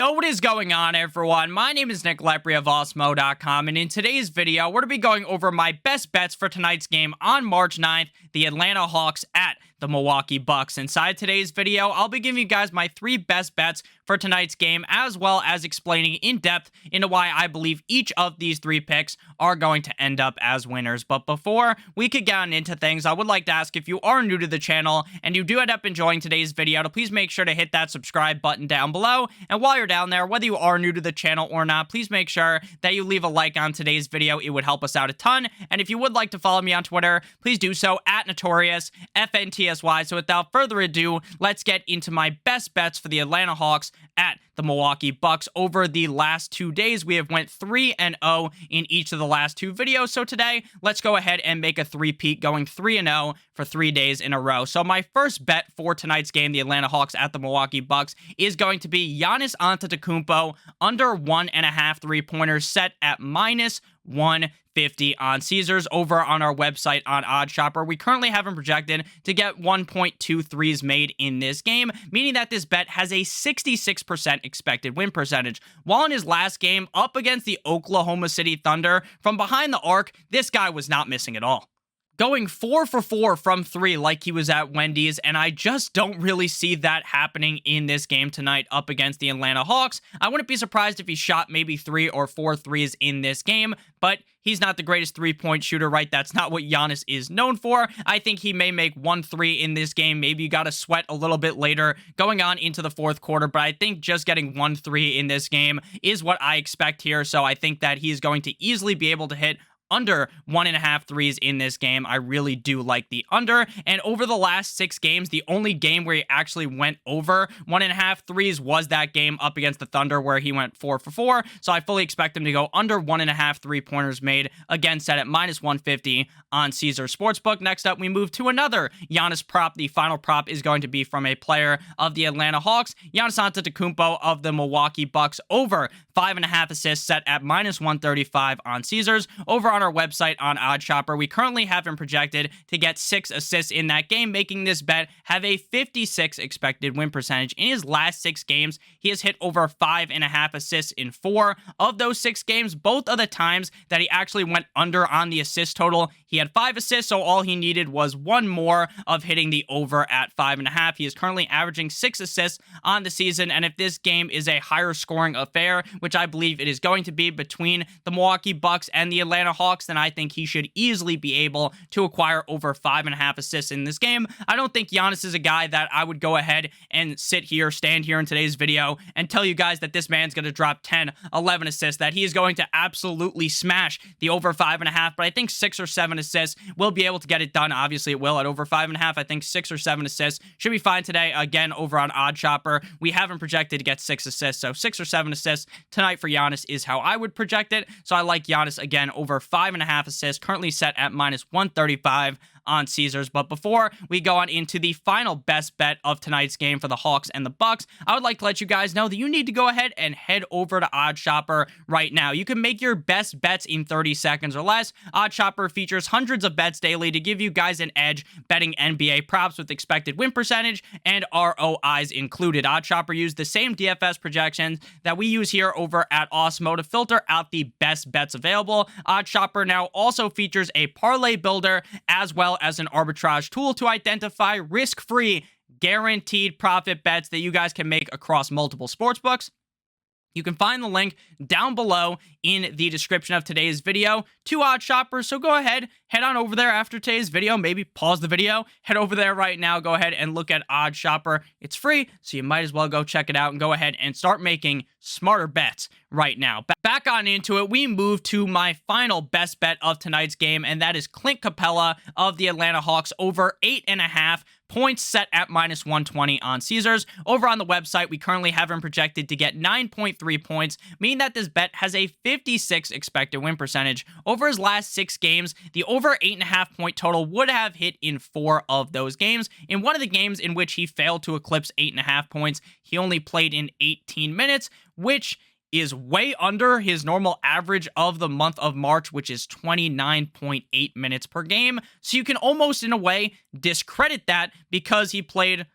Yo, what is going on, everyone? My name is Nick Lepri of Awesemo.com, and in today's video, we're going to be going over my best bets for tonight's game on March 9th, the Atlanta Hawks at the Milwaukee Bucks. Inside today's video, I'll be giving you guys my 3 best bets for tonight's game, as well as explaining in depth into why I believe each of these 3 picks are going to end up as winners. But before we could get into things, I would like to ask, if you are new to the channel and you do end up enjoying today's video, to please make sure to hit that subscribe button down below. And while you're down there, whether you are new to the channel or not, please make sure that you leave a like on today's video. It would help us out a ton. And if you would like to follow me on Twitter, please do so at Notorious FNTSY. So without further ado, let's get into my best bets for the Atlanta Hawks at the Milwaukee Bucks. Over the last 2 days, we have went 3-0 in each of the last 2 videos. So today, let's go ahead and make a three-peat, going 3-0 for 3 days in a row. So my first bet for tonight's game, the Atlanta Hawks at the Milwaukee Bucks, is going to be Giannis Antetokounmpo under 1.5 3-pointers, set at -150 on Caesars over on our website on OddsShopper. We currently have him projected to get 1.2 threes made in this game, meaning that this bet has a 66% expected win percentage. While in his last game up against the Oklahoma City Thunder, from behind the arc, this guy was not missing at all. Going 4 for 4 from 3 like he was at Wendy's, and I just don't really see that happening in this game tonight up against the Atlanta Hawks. I wouldn't be surprised if he shot maybe 3 or 4 threes in this game, but he's not the greatest three-point shooter, right? That's not what Giannis is known for. I think he may make 1 3 in this game. Maybe you got to sweat a little bit later going on into the fourth quarter, but I think just getting 1 3 in this game is what I expect here, so I think that he's going to easily be able to hit under 1.5 threes in this game. I really do like the under. And over the last 6 games, the only game where he actually went over 1.5 threes was that game up against the Thunder where he went 4 for 4. So I fully expect him to go under 1.5 3-pointers made, again set at -150 on Caesar Sportsbook. Next up, we move to another Giannis prop. The final prop is going to be from a player of the Atlanta Hawks, Giannis Antetokounmpo of the Milwaukee Bucks, over 5.5 assists, set at -135 on Caesars. Over on our website on OddsShopper, we currently have him projected to get 6 assists in that game, making this bet have a 56 expected win percentage. In his last 6 games, he has hit over 5.5 assists in 4 of those 6 games. Both of the times that he actually went under on the assist total, he had 5 assists, so all he needed was 1 more of hitting the over at 5.5. He is currently averaging 6 assists on the season, and if this game is a higher scoring affair, which I believe it is going to be between the Milwaukee Bucks and the Atlanta Hawks, then I think he should easily be able to acquire over 5.5 assists in this game. I don't think Giannis is a guy that I would go ahead and stand here in today's video and tell you guys that this man's going to drop 10, 11 assists, that he is going to absolutely smash the over 5.5, but I think 6 or 7 assists will be able to get it done. Obviously, it will at over 5.5. I think 6 or 7 assists should be fine today. Again, over on OddsShopper, we have him projected to get 6 assists, so 6 or 7 assists tonight for Giannis is how I would project it. So I like Giannis, again, over 5.5 assists, currently set at -135 on Caesars. But before we go on into the final best bet of tonight's game for the Hawks and the Bucks, I would like to let you guys know that you need to go ahead and head over to OddsShopper right now. You can make your best bets in 30 seconds or less. OddsShopper features hundreds of bets daily to give you guys an edge betting NBA props with expected win percentage and ROIs included. OddsShopper used the same DFS projections that we use here over at Awesemo to filter out the best bets available. OddsShopper now also features a parlay builder as well as an arbitrage tool to identify risk-free, guaranteed profit bets that you guys can make across multiple sportsbooks. You can find the link down below in the description of today's video to OddsShopper. So go ahead, head on over there after today's video. Maybe pause the video, head over there right now. Go ahead and look at OddsShopper. It's free, so you might as well go check it out and go ahead and start making smarter bets right now. Back on into it, we move to my final best bet of tonight's game, and that is Clint Capela of the Atlanta Hawks over 8.5 points, set at -120 on Caesars. Over on the website, we currently have him projected to get 9.3 points, meaning that this bet has a 56 expected win percentage. Over his last 6 games, the over 8.5 point total would have hit in 4 of those games. In one of the games in which he failed to eclipse 8.5 points, he only played in 18 minutes, which is way under his normal average of the month of March, which is 29.8 minutes per game. So you can almost, in a way, discredit that because he played,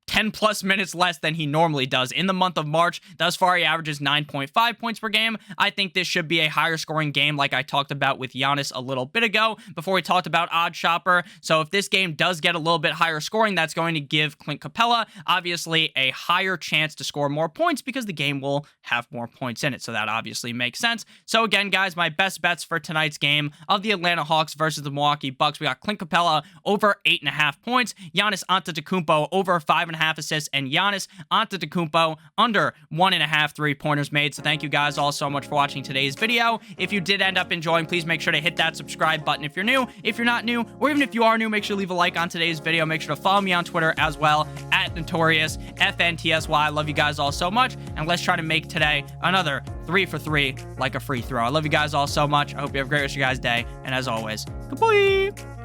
10 plus minutes less than he normally does in the month of March. Thus far, he averages 9.5 points per game. I think this should be a higher scoring game like I talked about with Giannis a little bit ago before we talked about Odd Shopper. So if this game does get a little bit higher scoring, that's going to give Clint Capela obviously a higher chance to score more points because the game will have more points in it. So that obviously makes sense. So again, guys, my best bets for tonight's game of the Atlanta Hawks versus the Milwaukee Bucks. We got Clint Capela over 8.5 points, Giannis Antetokounmpo over 5.5 assists, and Giannis Antetokounmpo under 1.5 3-pointers made. So thank you guys all so much for watching today's video. If you did end up enjoying, please make sure to hit that subscribe button if you're new. If you're not new, or even if you are new, make sure to leave a like on today's video. Make sure to follow me on Twitter as well, at Notorious FNTSY. I love you guys all so much, and let's try to make today another 3 for 3 like a free throw. I love you guys all so much. I hope you have a great rest of your guys' day, and as always, goodbye.